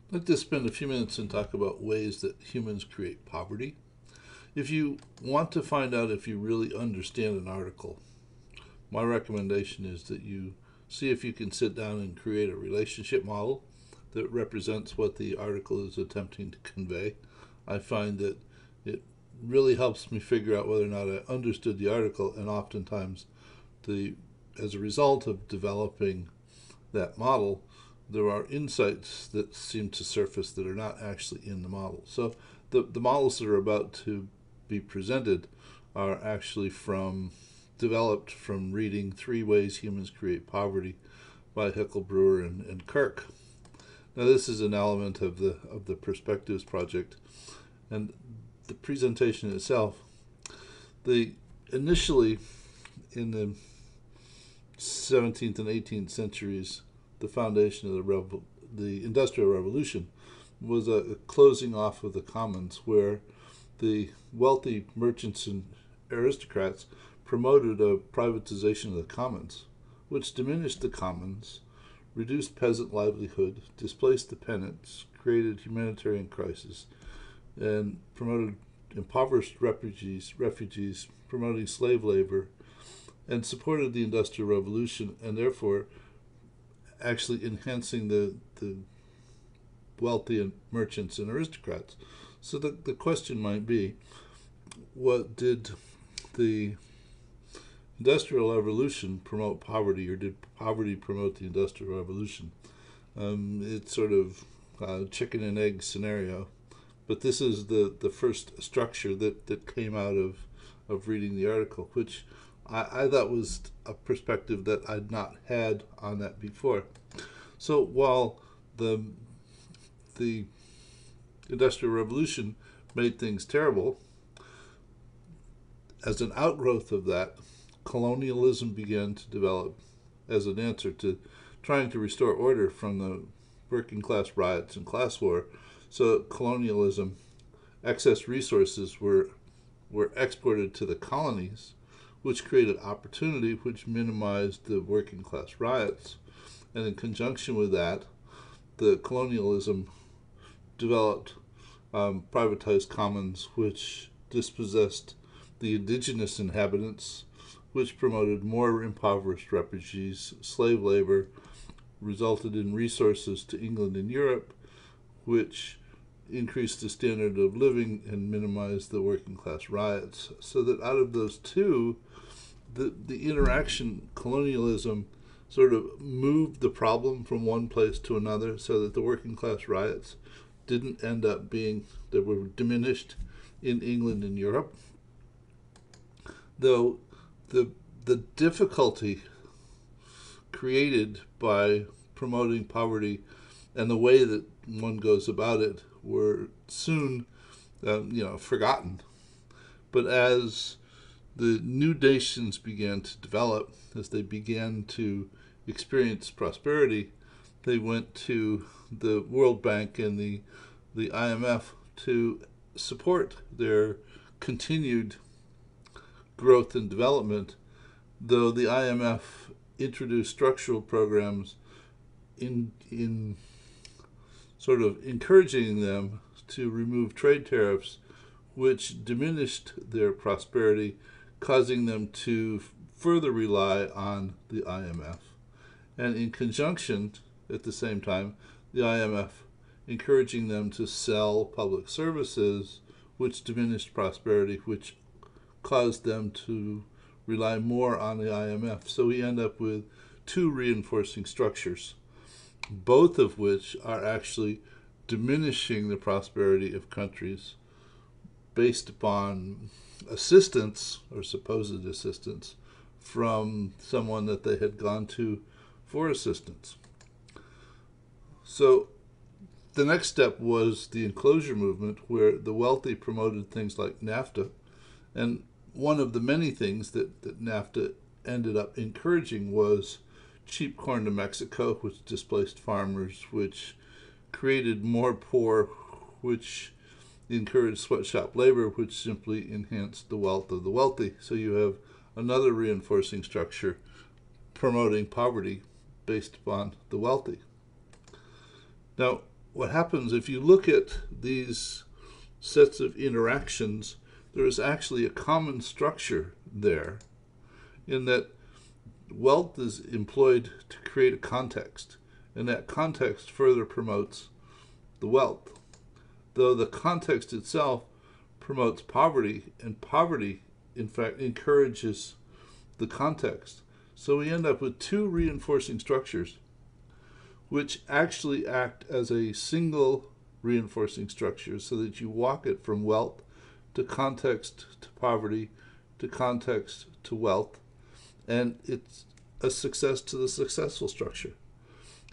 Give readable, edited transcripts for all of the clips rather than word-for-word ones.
I'd like to spend a few minutes and talk about ways that humans create poverty. If you want to find out if you really understand an article, my recommendation is that you see if you can sit down and create a relationship model that represents what the article is attempting to convey. I find that it really helps me figure out whether or not I understood the article, and oftentimes as a result of developing that model, there are insights that seem to surface that are not actually in the model. So the models that are about to be presented are actually developed from reading Three Ways Humans Create Poverty by Hicklebrewer and Kirk. Now this is an element of the Perspectives project, and the presentation itself. Initially in the 17th and 18th centuries, the foundation of the Industrial Revolution was a closing off of the commons, where the wealthy merchants and aristocrats promoted a privatization of the commons, which diminished the commons, reduced peasant livelihood, displaced the peasants, created humanitarian crisis, and promoted impoverished refugees, promoting slave labor, and supported the Industrial Revolution, and therefore actually enhancing the wealthy and merchants and aristocrats. So the question might be, what did the Industrial Revolution promote poverty, or did poverty promote the Industrial Revolution? It's sort of a chicken and egg scenario, but this is the first structure that came out of reading the article, which I thought was a perspective that I'd not had on that before. So while the Industrial Revolution made things terrible, as an outgrowth of that, colonialism began to develop as an answer to trying to restore order from the working class riots and class war. So colonialism, excess resources were exported to the colonies, which created opportunity, which minimized the working class riots. And in conjunction with that, the colonialism developed privatized commons, which dispossessed the indigenous inhabitants, which promoted more impoverished refugees, slave labor, resulted in resources to England and Europe, which increased the standard of living and minimized the working class riots. So that out of those two, the interaction, colonialism sort of moved the problem from one place to another, so that the working class riots didn't end up being, they were diminished in England and Europe. Though the difficulty created by promoting poverty and the way that one goes about it were soon forgotten. But as the new nations began to develop, as they began to experience prosperity, they went to the World Bank and the IMF to support their continued growth and development, though the IMF introduced structural programs in sort of encouraging them to remove trade tariffs, which diminished their prosperity, causing them to further rely on the IMF. And in conjunction, at the same time, the IMF encouraging them to sell public services, which diminished prosperity, which caused them to rely more on the IMF. So we end up with two reinforcing structures, both of which are actually diminishing the prosperity of countries based upon assistance, or supposed assistance, from someone that they had gone to for assistance. So the next step was the Enclosure movement, where the wealthy promoted things like NAFTA. And one of the many things that NAFTA ended up encouraging was cheap corn to Mexico, which displaced farmers, which created more poor, which encouraged sweatshop labor, which simply enhanced the wealth of the wealthy. So you have another reinforcing structure promoting poverty based upon the wealthy. Now, what happens if you look at these sets of interactions, there is actually a common structure there, in that wealth is employed to create a context, and that context further promotes the wealth, though the context itself promotes poverty, and poverty, in fact, encourages the context. So we end up with two reinforcing structures, which actually act as a single reinforcing structure, so that you walk it from wealth to context to poverty to context to wealth, and it's a success to the successful structure.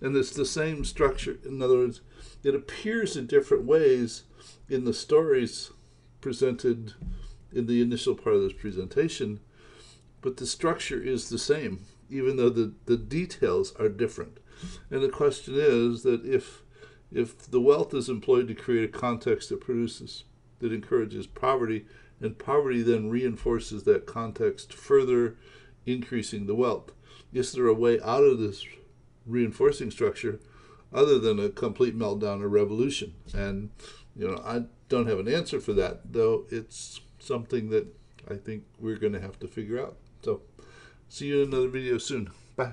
And it's the same structure. In other words, it appears in different ways in the stories presented in the initial part of this presentation, but the structure is the same, even though the details are different. And the question is that if the wealth is employed to create a context that encourages poverty, and poverty then reinforces that context, further increasing the wealth, is there a way out of this reinforcing structure other than a complete meltdown or revolution? And I don't have an answer for that, though it's something that I think we're going to have to figure out. So see you in another video soon. Bye.